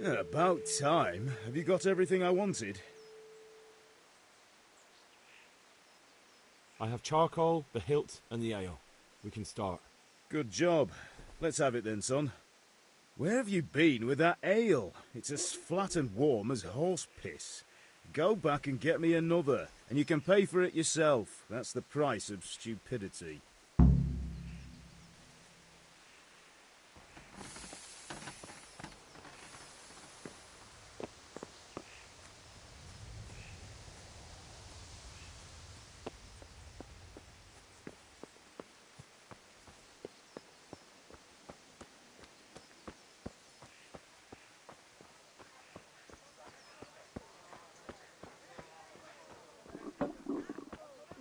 About time. Have you got everything I wanted? I have charcoal, the hilt, and the ale. We can start. Good job. Let's have it then, son. Where have you been with that ale? It's as flat and warm as horse piss. Go back and get me another, and you can pay for it yourself. That's the price of stupidity.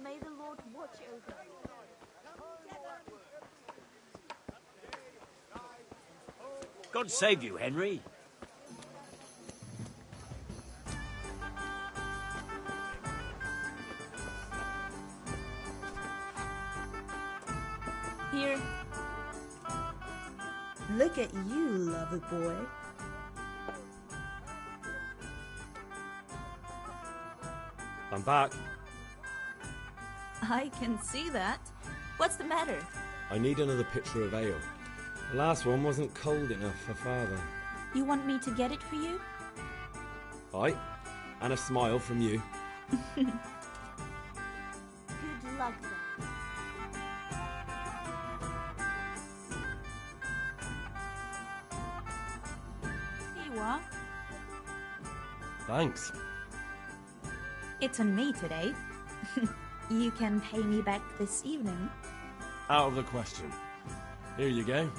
May the Lord watch over you. God save you, Henry. Here. Look at you, lover boy. I'm back. I can see that. What's the matter? I need another pitcher of ale. The last one wasn't cold enough for Father. You want me to get it for you? Aye, and a smile from you. Good luck then. Here you are. Thanks. It's on me today. You can pay me back this evening. Out of the question. Here you go.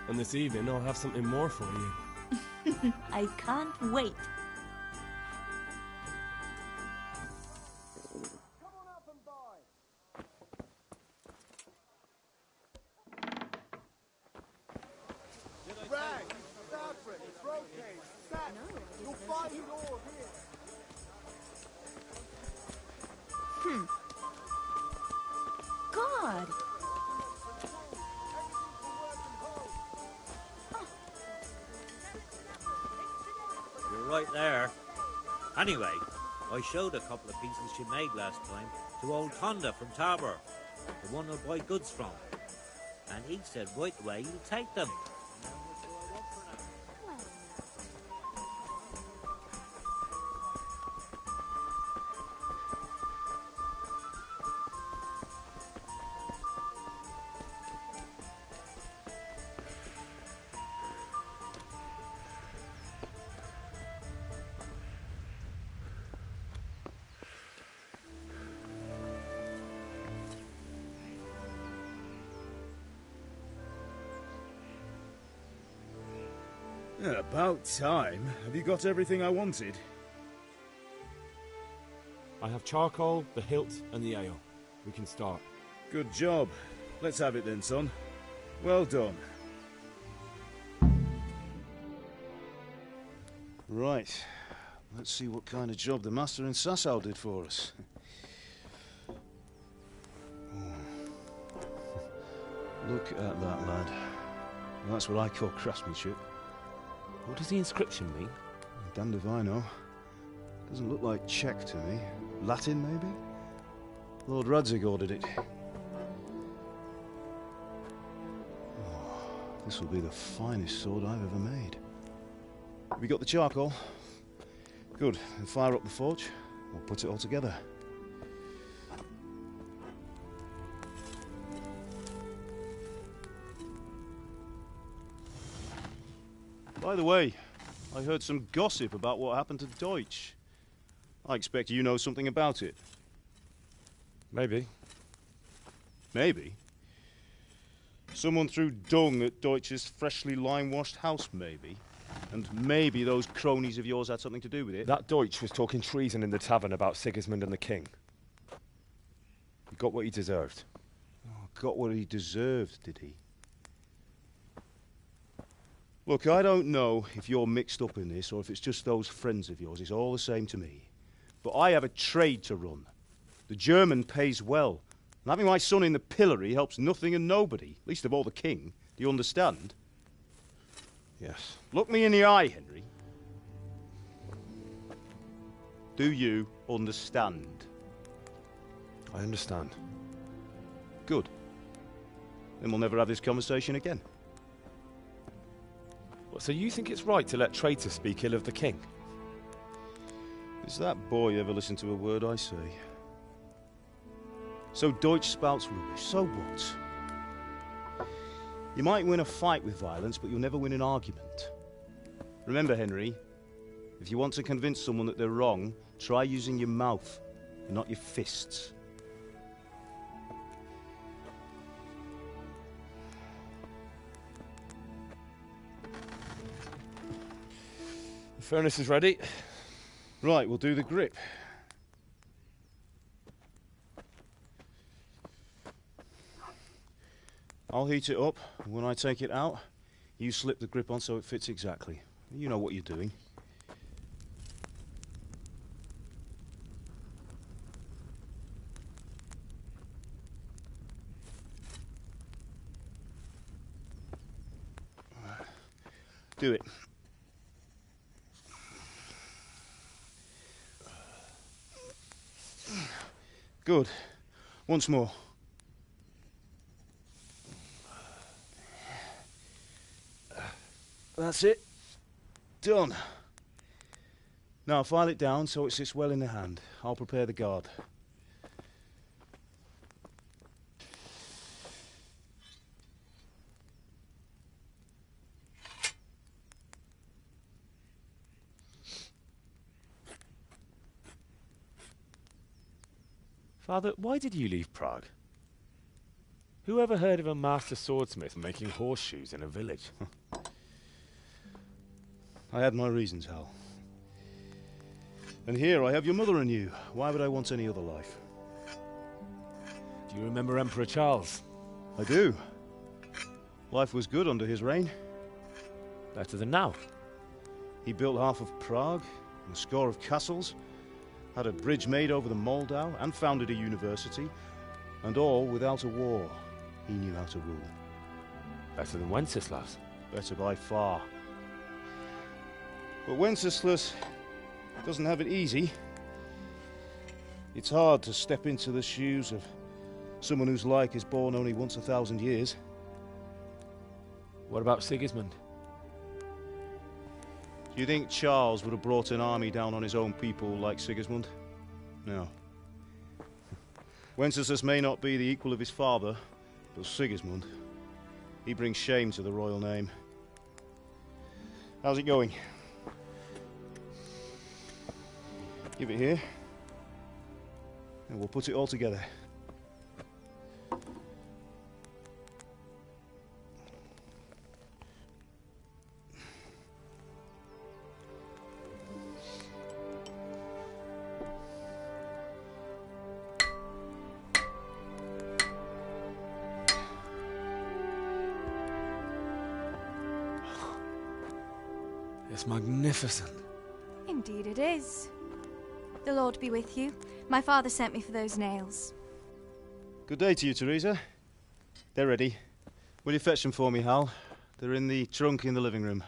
And this evening I'll have something more for you. I can't wait. God! You're right there. Anyway, I showed a couple of pieces she made last time to old Tonda from Tabor, the one I buy goods from. And he said right away he'll take them. About time. Have you got everything I wanted? I have charcoal, the hilt, and the ale. We can start. Good job. Let's have it then, son. Well done. Right. Let's see what kind of job the master in Sasau did for us. Look at that, lad. That's what I call craftsmanship. What does the inscription mean? Damned if I know. Doesn't look like Czech to me. Latin, maybe? Lord Radzig ordered it. Oh, this will be the finest sword I've ever made. Have you got the charcoal? Good. Then fire up the forge. We'll put it all together. By the way, I heard some gossip about what happened to Deutsch. I expect you know something about it. Maybe. Maybe? Someone threw dung at Deutsch's freshly lime-washed house, maybe? And maybe those cronies of yours had something to do with it? That Deutsch was talking treason in the tavern about Sigismund and the king. He got what he deserved. Oh, got what he deserved, did he? Look, I don't know if you're mixed up in this or if it's just those friends of yours. It's all the same to me. But I have a trade to run. The German pays well. And having my son in the pillory helps nothing and nobody, least of all the king. Do you understand? Yes. Look me in the eye, Henry. Do you understand? I understand. Good. Then we'll never have this conversation again. What, so you think it's right to let traitors speak ill of the king? Does that boy ever listen to a word I say? So Deutsch spouts rubbish, so what? You might win a fight with violence, but you'll never win an argument. Remember, Henry, if you want to convince someone that they're wrong, try using your mouth, and not your fists. The furnace is ready. Right, we'll do the grip. I'll heat it up, and when I take it out, you slip the grip on so it fits exactly. You know what you're doing. Do it. Good. Once more. That's it. Done. Now file it down so it sits well in the hand. I'll prepare the guard. Father, why did you leave Prague? Who ever heard of a master swordsmith making horseshoes in a village? I had my reasons, Hal. And here I have your mother and you. Why would I want any other life? Do you remember Emperor Charles? I do. Life was good under his reign. Better than now. He built half of Prague, and a score of castles, had a bridge made over the Moldau, and founded a university, and all without a war. He knew how to rule. Better than Wenceslas. Better by far. But Wenceslas doesn't have it easy. It's hard to step into the shoes of someone whose like is born only once 1,000 years. What about Sigismund? Do you think Charles would have brought an army down on his own people like Sigismund? No. Wenceslas may not be the equal of his father, but Sigismund, he brings shame to the royal name. How's it going? Give it here, and we'll put it all together. It's magnificent. Indeed it is. The Lord be with you. My father sent me for those nails. Good day to you, Teresa. They're ready. Will you fetch them for me, Hal? They're in the trunk in the living room.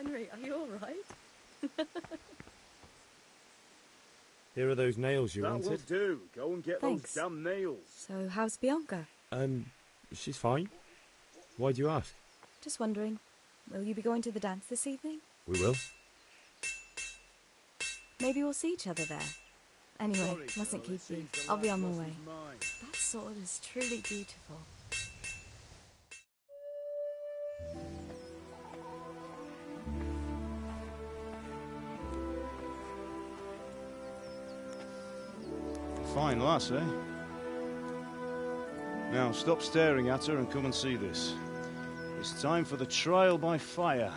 Henry, are you all right? Here are those nails you That wanted. will do. Go and get Thanks. those damn nails. So, how's Bianca? She's fine. Why do you ask? Just wondering, will you be going to the dance this evening? We will. Maybe we'll see each other there. Anyway, Sorry, mustn't girl, keep it you. seems the I'll be lad on my lost way. his mind. That sword is truly beautiful. Fine lass, eh? Now, stop staring at her and come and see this. It's time for the trial by fire.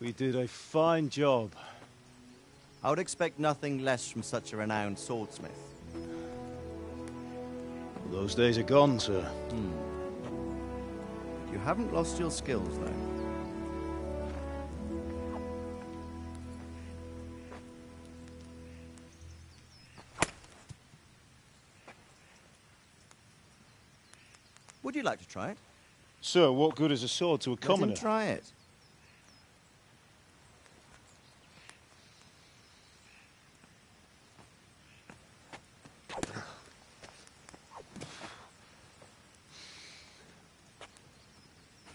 We did a fine job. I would expect nothing less from such a renowned swordsmith. Those days are gone, sir. You haven't lost your skills, though. Would you like to try it? Sir, what good is a sword to a Let him commoner? try it.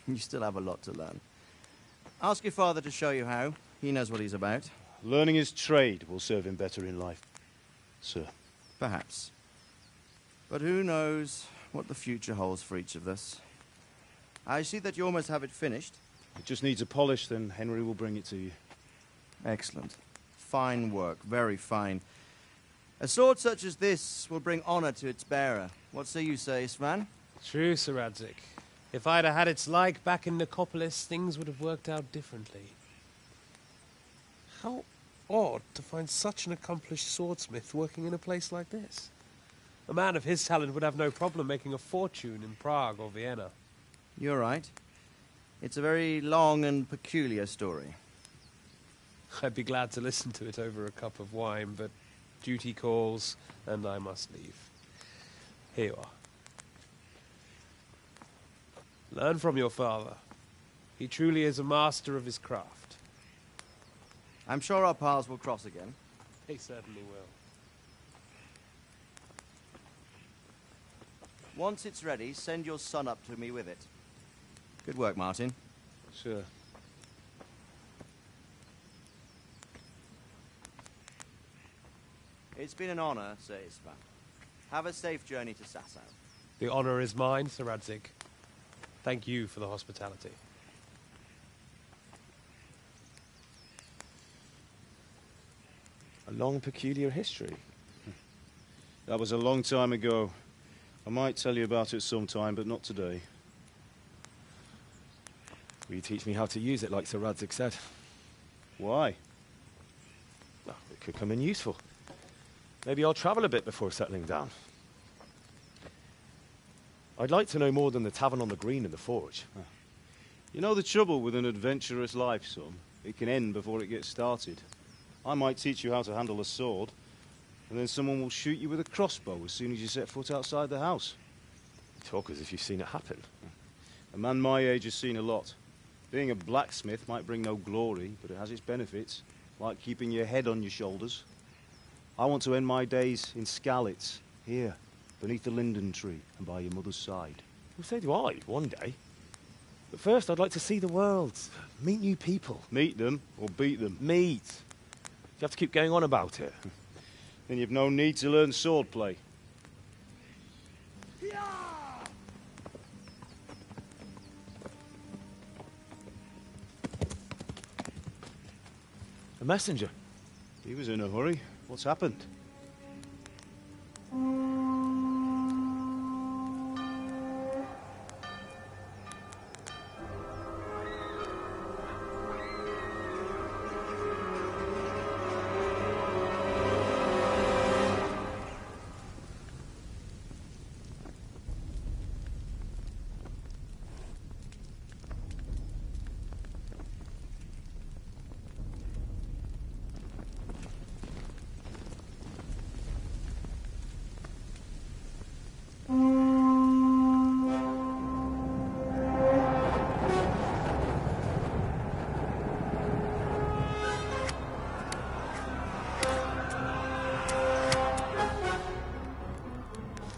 You still have a lot to learn. Ask your father to show you how. He knows what he's about. Learning his trade will serve him better in life, sir. Perhaps. But who knows what the future holds for each of us. I see that you almost have it finished. It just needs a polish, then Henry will bring it to you. Excellent. Fine work. Very fine. A sword such as this will bring honor to its bearer. What say you, Svan? True, Sir Radzig. If I'd have had its like back in Nicopolis, things would have worked out differently. How odd to find such an accomplished swordsmith working in a place like this. A man of his talent would have no problem making a fortune in Prague or Vienna. You're right. It's a very long and peculiar story. I'd be glad to listen to it over a cup of wine, but duty calls, and I must leave. Here you are. Learn from your father. He truly is a master of his craft. I'm sure our paths will cross again. He certainly will. Once it's ready, send your son up to me with it. Good work, Martin. Sir. It's been an honor, Sir Isvan. Have a safe journey to Sasau. The honor is mine, Sir Radzig. Thank you for the hospitality. A long, peculiar history. That was a long time ago. I might tell you about it sometime, but not today. Will you teach me how to use it, like Sir Radzig said? Why? Well, it could come in useful. Maybe I'll travel a bit before settling down. I'd like to know more than the tavern on the green and the forge. You know the trouble with an adventurous life, son? It can end before it gets started. I might teach you how to handle a sword, and then someone will shoot you with a crossbow as soon as you set foot outside the house. You talk as if you've seen it happen. A man my age has seen a lot. Being a blacksmith might bring no glory, but it has its benefits, like keeping your head on your shoulders. I want to end my days in Skalitz, here, beneath the linden tree and by your mother's side. Well, so do I, one day. But first, I'd like to see the world, meet new people. Meet them or beat them. Meet. You have to keep going on about it. Then you've no need to learn swordplay. A messenger. He was in a hurry. What's happened?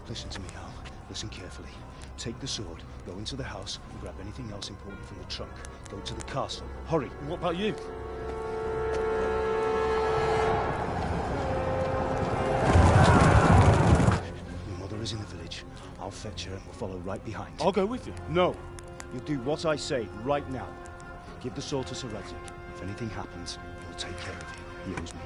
Listen to me, Hal. Listen carefully. Take the sword, go into the house, and grab anything else important from the trunk. Go to the castle. Hurry! And what about you? Your mother is in the village. I'll fetch her and we'll follow right behind. I'll go with you. No! You'll do what I say right now. Give the sword to Sir Radzig. If anything happens, he'll take care of you. He owes me.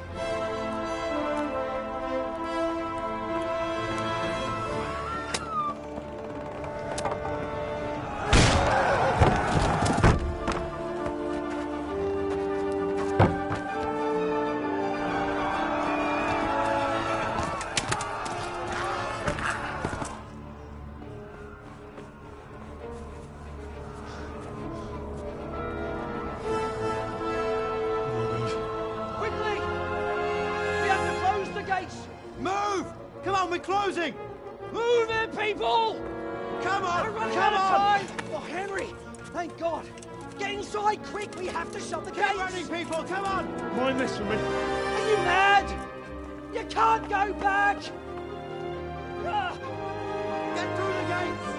Quickly! We have to close the gates! Move! Come on, we're closing! Move it, people! Come on! We're running Come out of on! time! Oh, Henry! Thank God! Get inside, quick! We have to shut the gates! Get running, people! Come on! Mind this for me. Are you mad? You can't go back! Ah! Get through the gates!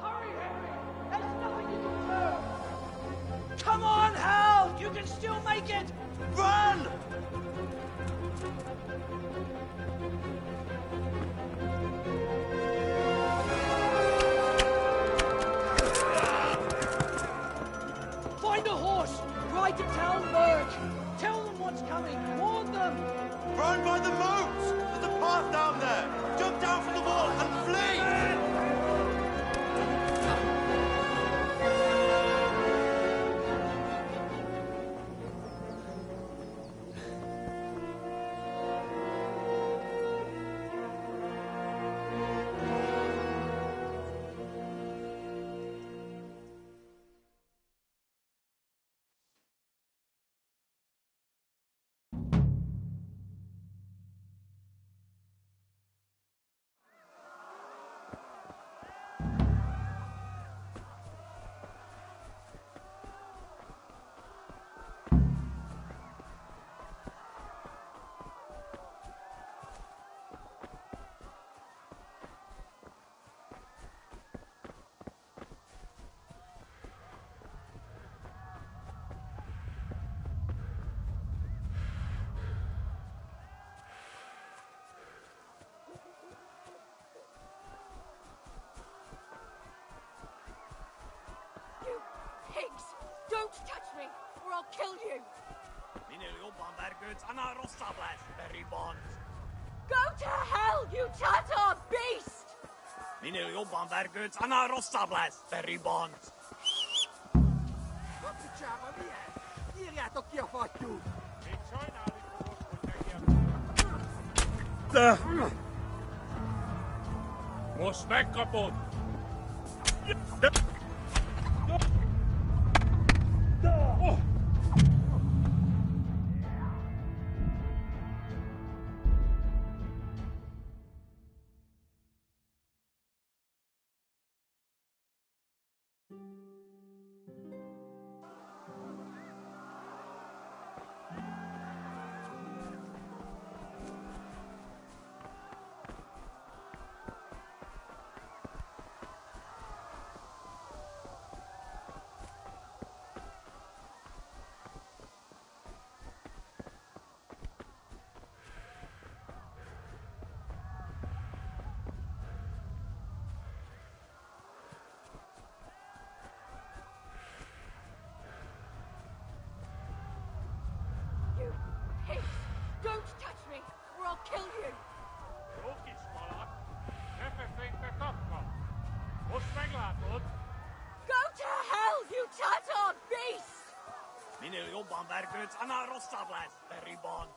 Hurry, Henry! There's nothing you can do! Come on, Hal! You can still make it! Run! Find a horse! Ride to Talmberg! Tell them what's coming! Warn them! Run by the moat! There's a path down there! Jump down from the wall and flee! You pigs! Don't touch me, or I'll kill you! Go to hell, you Tatar beast! Most weg kapot! kill you! Go to hell, you tattooed beast! Minä jobban verköyt ana rossablas, veribond.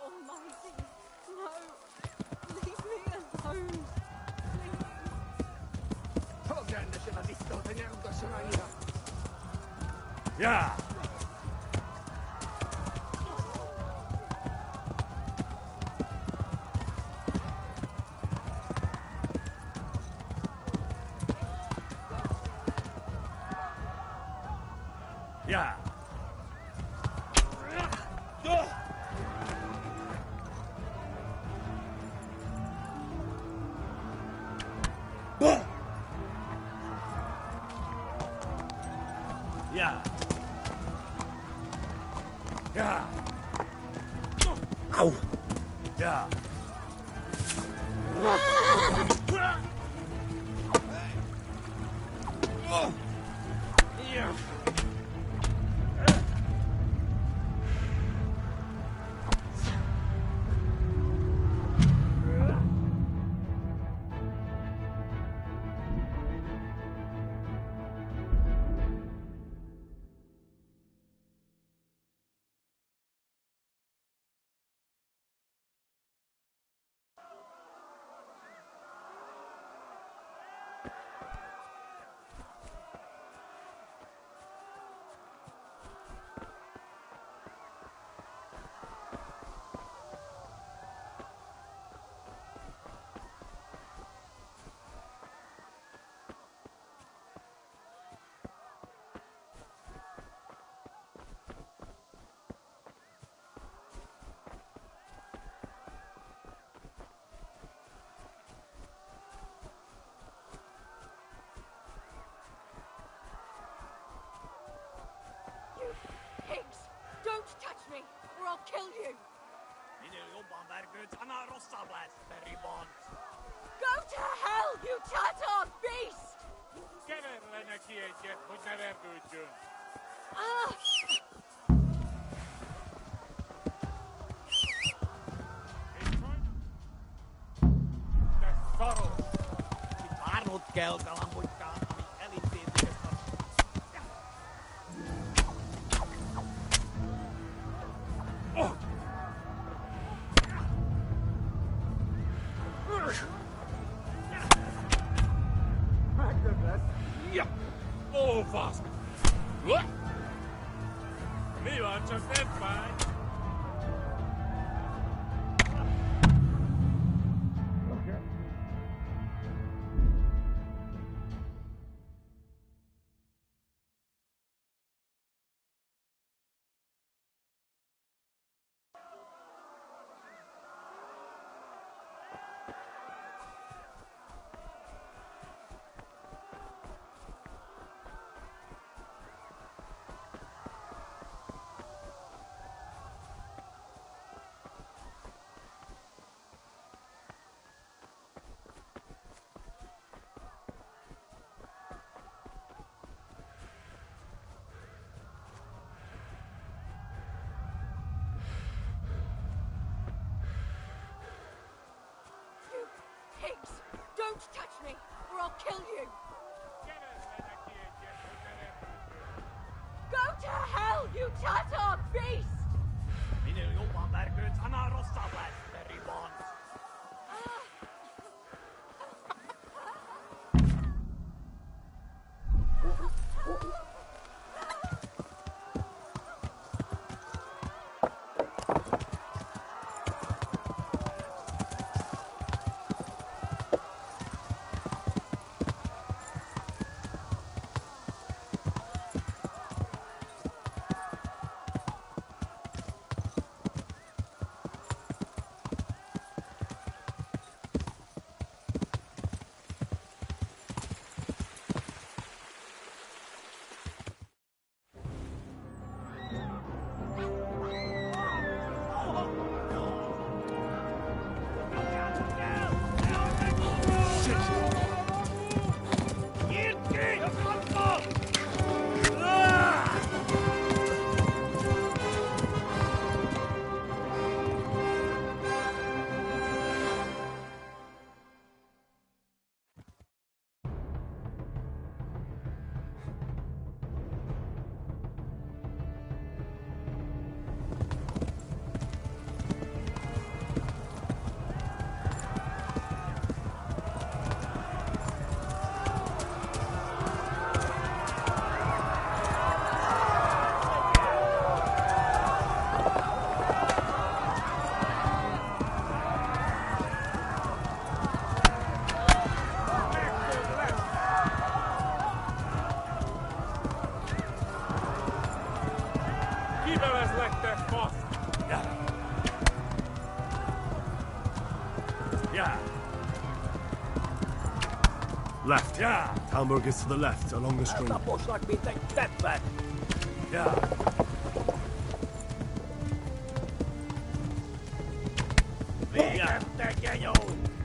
Almighty, no. Leave me alone. Yeah. Yeah. Yeah. Yeah. Ow. Yeah. Yeah. Pigs! Don't touch me, or I'll kill you! Minä jobban verköyt ana rossablas, veribond. Go to hell, you tattooed beast! Keverlene kietje, mut ne verköytjön. Ah! Saro. Arnut kelkalan muikkaan, elittiin tietysti. Ja, alvast. Wat? Nu was het net fijn. Pigs! Don't touch me, or I'll kill you! Go to hell, you tattooed beast! Minä jobban verköyt ana rossablas, veribond. Kiveles lekte fast. Yeah. Yeah. Left. Yeah. Talmberg is to the left, along the stream. Yeah.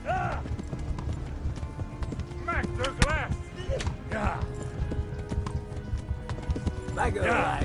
Yeah. Mactor's left. Yeah. Yeah.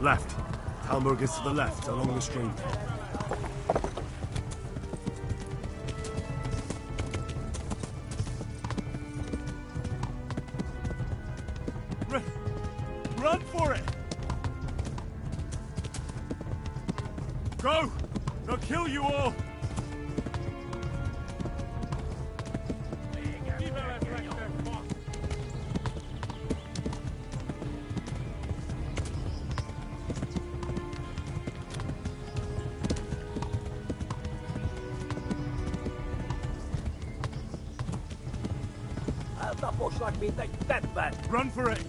Left. Talmberg is to the left, along the stream. Run for it! Go! They'll kill you all! Run for it!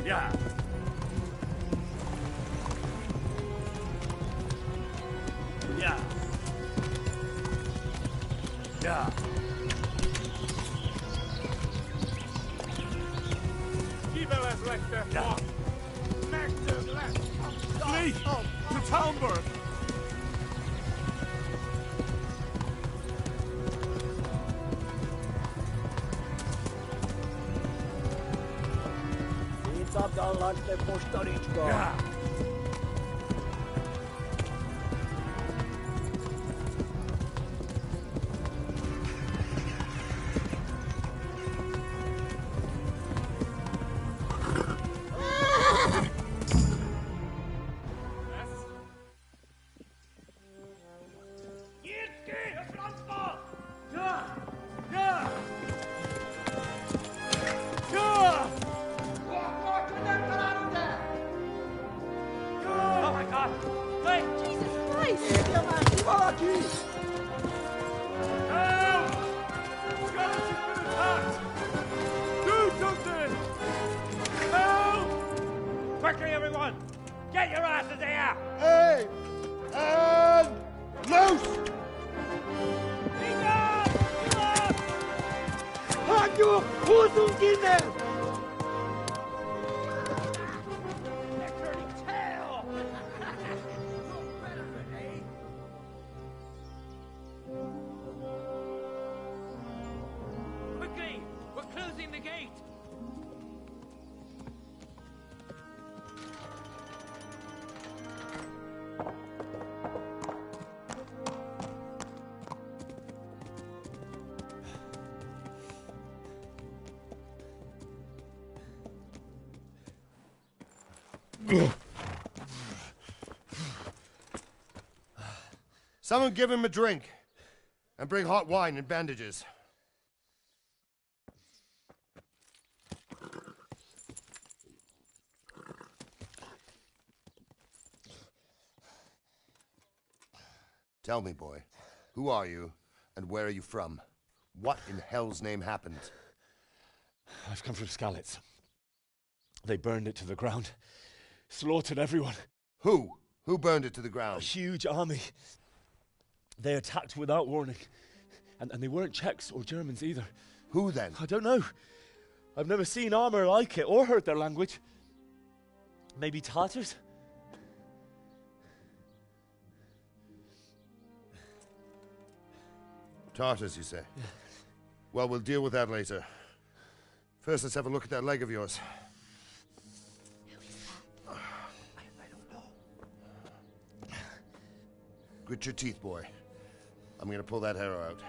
Yeah. Yeah. Yeah. Kiveles lekte fast. Mactor's left. Flee! To Talmberg! Yeah. Oh my God! Hey! Jesus Christ! Help! Skeleton's been attacked! Do something! Help! Quickly, everyone! Get your asses here! Hey! And loose! Hanyo! Hosungine! Quickly! We're closing the gate! Someone give him a drink. And bring hot wine and bandages. Tell me, boy, who are you, and where are you from? What in hell's name happened? I've come from Skalitz. They burned it to the ground. Slaughtered everyone. Who? Who burned it to the A ground? huge army. They attacked without warning. And they weren't Czechs or Germans either. Who then? I don't know. I've never seen armor like it or heard their language. Maybe Tatars? Tartars, you say? Yeah. Well, we'll deal with that later. First, let's have a look at that leg of yours. Grit your teeth, boy. I'm gonna pull that arrow out.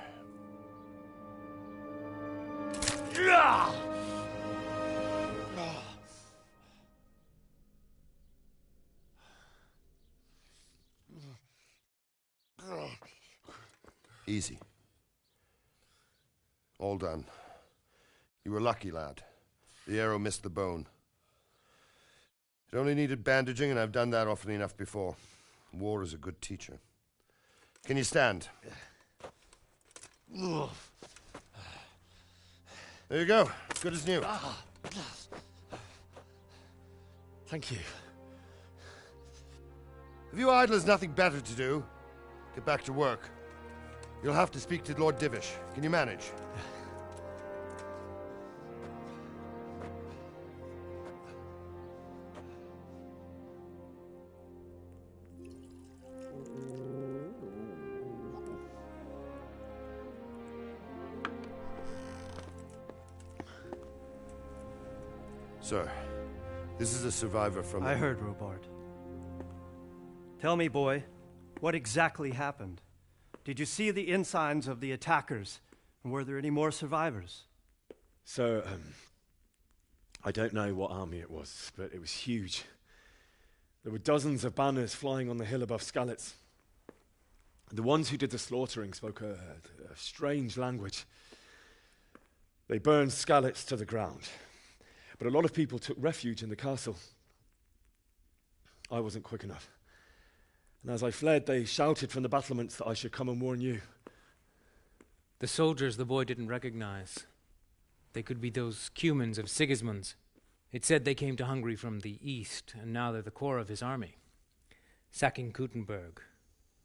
Easy. All done. You were lucky, lad. The arrow missed the bone. It only needed bandaging, and I've done that often enough before. War is a good teacher. Can you stand? There you go. Good as new. Thank you. Have you idlers nothing better to do? Get back to work. You'll have to speak to Lord Divish. Can you manage? Sir, this is a survivor from... I heard, Robard. Tell me, boy, what exactly happened? Did you see the ensigns of the attackers? And were there any more survivors? So, I don't know what army it was, but it was huge. There were dozens of banners flying on the hill above Skalitz. The ones who did the slaughtering spoke a strange language. They burned Skalitz to the ground. But a lot of people took refuge in the castle. I wasn't quick enough. And as I fled, they shouted from the battlements that I should come and warn you. The soldiers the boy didn't recognize. They could be those Cumans of Sigismund's. It said they came to Hungary from the east, and now they're the core of his army. Sacking Kuttenberg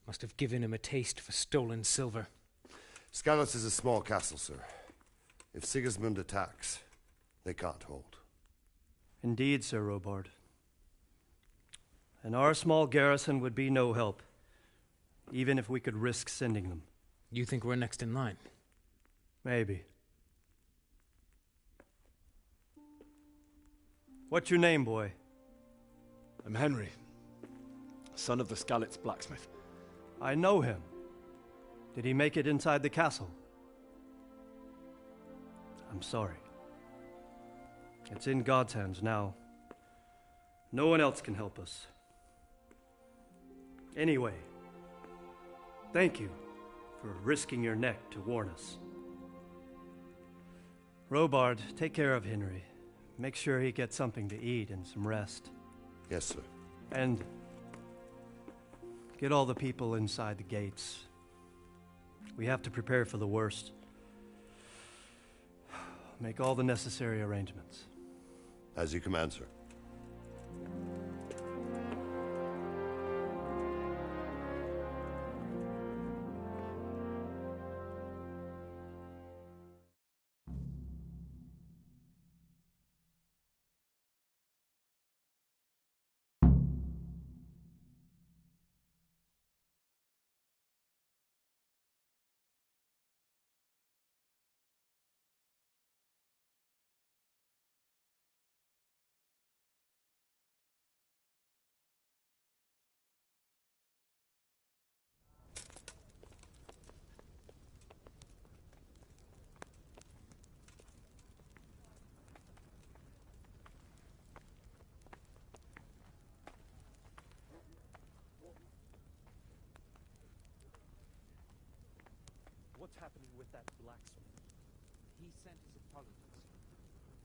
must have given him a taste for stolen silver. Skalitz is a small castle, sir. If Sigismund attacks, they can't hold. Indeed, Sir Robard. And our small garrison would be no help, even if we could risk sending them. You think we're next in line? Maybe. What's your name, boy? I'm Henry, son of the Skalitz blacksmith. I know him. Did he make it inside the castle? I'm sorry. It's in God's hands now. No one else can help us. Anyway, thank you for risking your neck to warn us. Robard, take care of Henry. Make sure he gets something to eat and some rest. Yes, sir. And get all the people inside the gates. We have to prepare for the worst. Make all the necessary arrangements. As you command, sir. What's happening with that blacksmith? He sent his apologies.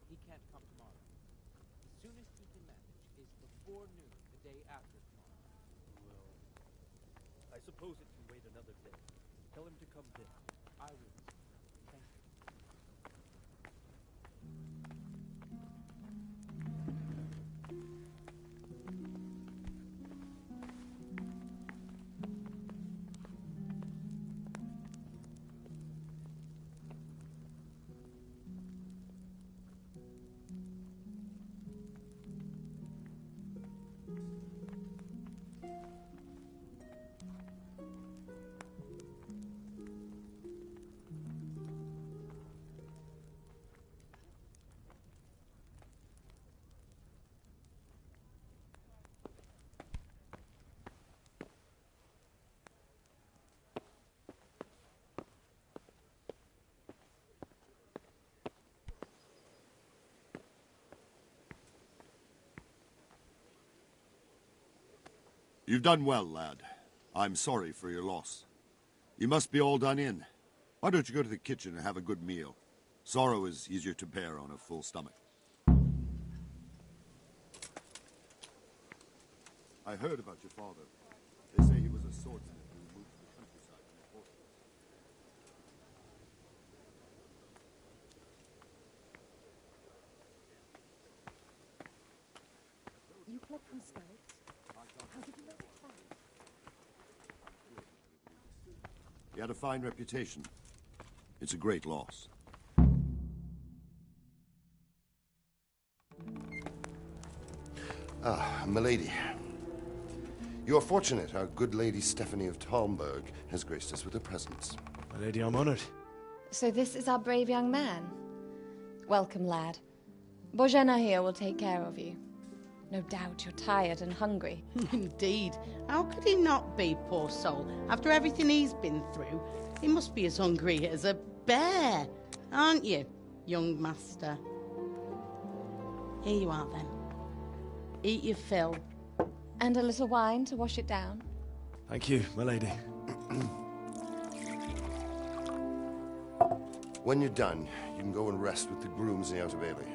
He can't come tomorrow. The soonest he can manage is before noon the day after tomorrow. Well, I suppose it can wait another day. Tell him to come in. I will. Thank you. You've done well, lad. I'm sorry for your loss. You must be all done in. Why don't you go to the kitchen and have a good meal? Sorrow is easier to bear on a full stomach. I heard about your father. They say he was a swordsman who moved to the countryside on a horse. You fled from Skalitz? How did you know that? He had a fine reputation. It's a great loss. Ah, milady. You are fortunate our good lady Stephanie of Talmberg has graced us with her presence. My lady, I'm honored. So this is our brave young man. Welcome, lad. Bozhena here will take care of you. No doubt you're tired and hungry. Indeed. How could he not be, poor soul? After everything he's been through, he must be as hungry as a bear. Aren't you, young master? Here you are, then. Eat your fill. And a little wine to wash it down. Thank you, my lady. When you're done, you can go and rest with the grooms in the Outer Bailey.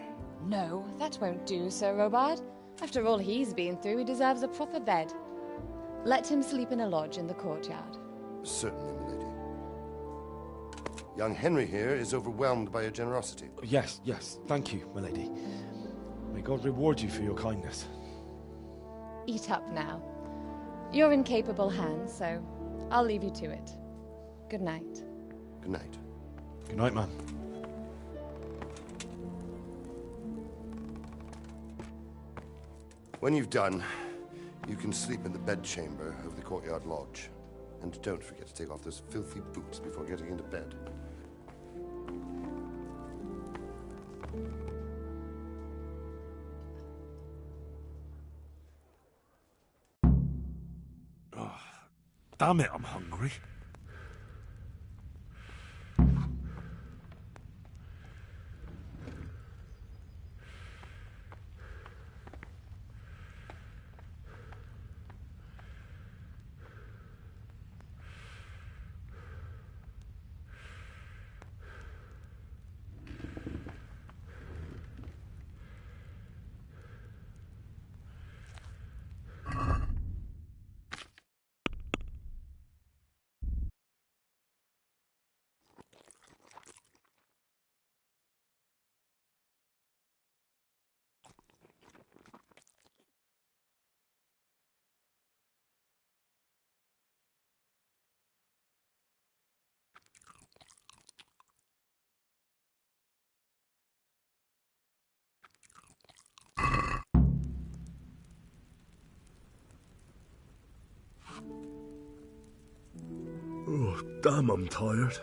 No, that won't do, Sir Robard. After all he's been through, he deserves a proper bed. Let him sleep in a lodge in the courtyard. Certainly, milady. Young Henry here is overwhelmed by your generosity. Yes, yes. Thank you, my lady. May God reward you for your kindness. Eat up now. You're in capable hands, so I'll leave you to it. Good night. Good night. Good night, ma'am. When you've done, you can sleep in the bedchamber of the courtyard lodge. And don't forget to take off those filthy boots before getting into bed. Oh, damn it, I'm hungry. Oh, damn, I'm tired.